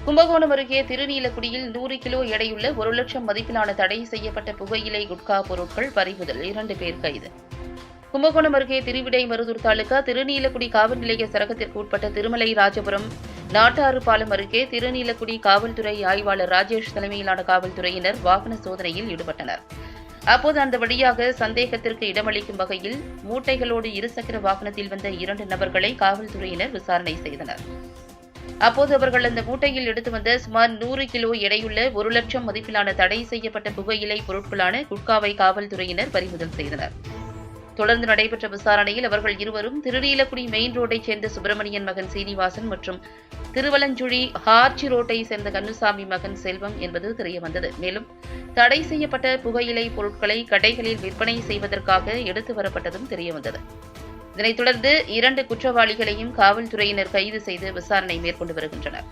கும்பகோணம் அருகே திருநீலக்குடியில் 100 கிலோ எடையுள்ள 1 லட்சம் மதிப்பிலான தடை செய்யப்பட்ட புகையிலை குட்கா பொருட்கள் பறிமுதல். 2 பேர் கைது. கும்பகோணம் அருகே திருவிடைமருதூர் தாலுகா திருநீலக்குடி காவல் நிலைய சரகத்திற்கு உட்பட்ட திருமலை ராஜபுரம் நாட்டாறு பாலம் அருகே திருநீலக்குடி காவல்துறை ஆய்வாளர் ராஜேஷ் தலைமையிலான காவல்துறையினர் வாகன சோதனையில் ஈடுபட்டனர். அப்போது அந்த வழியாக சந்தேகத்திற்கு இடமளிக்கும் வகையில் மூட்டைகளோடு இருசக்கர வாகனத்தில் வந்த 2 நபர்களை காவல்துறையினர் விசாரணை செய்தனர். அப்போது அவர்கள் அந்த மூட்டையில் எடுத்து வந்த சுமார் 100 கிலோ எடையுள்ள 1 லட்சம் மதிப்பிலான தடை செய்யப்பட்ட புகையிலை பொருட்களான குட்காவை காவல்துறையினர் பறிமுதல் செய்தனர். தொடர்ந்து நடைபெற்ற விசாரணையில் அவர்கள் இருவரும் திருநீலக்குடி மெயின் ரோட்டைச் சேர்ந்த சுப்பிரமணியன் மகன் சீனிவாசன் மற்றும் திருவலஞ்சுழி ஹார்ச்சி ரோட்டை சேர்ந்த கண்ணுசாமி மகன் செல்வம் என்பது தெரியவந்தது. மேலும் தடை செய்யப்பட்ட புகையிலை பொருட்களை கடைகளில் விற்பனை செய்வதற்காக எடுத்து வரப்பட்டதும் தெரியவந்தது. இதனைத் தொடர்ந்து 2 குற்றவாளிகளையும் காவல்துறையினர் கைது செய்து விசாரணை மேற்கொண்டு வருகின்றனர்.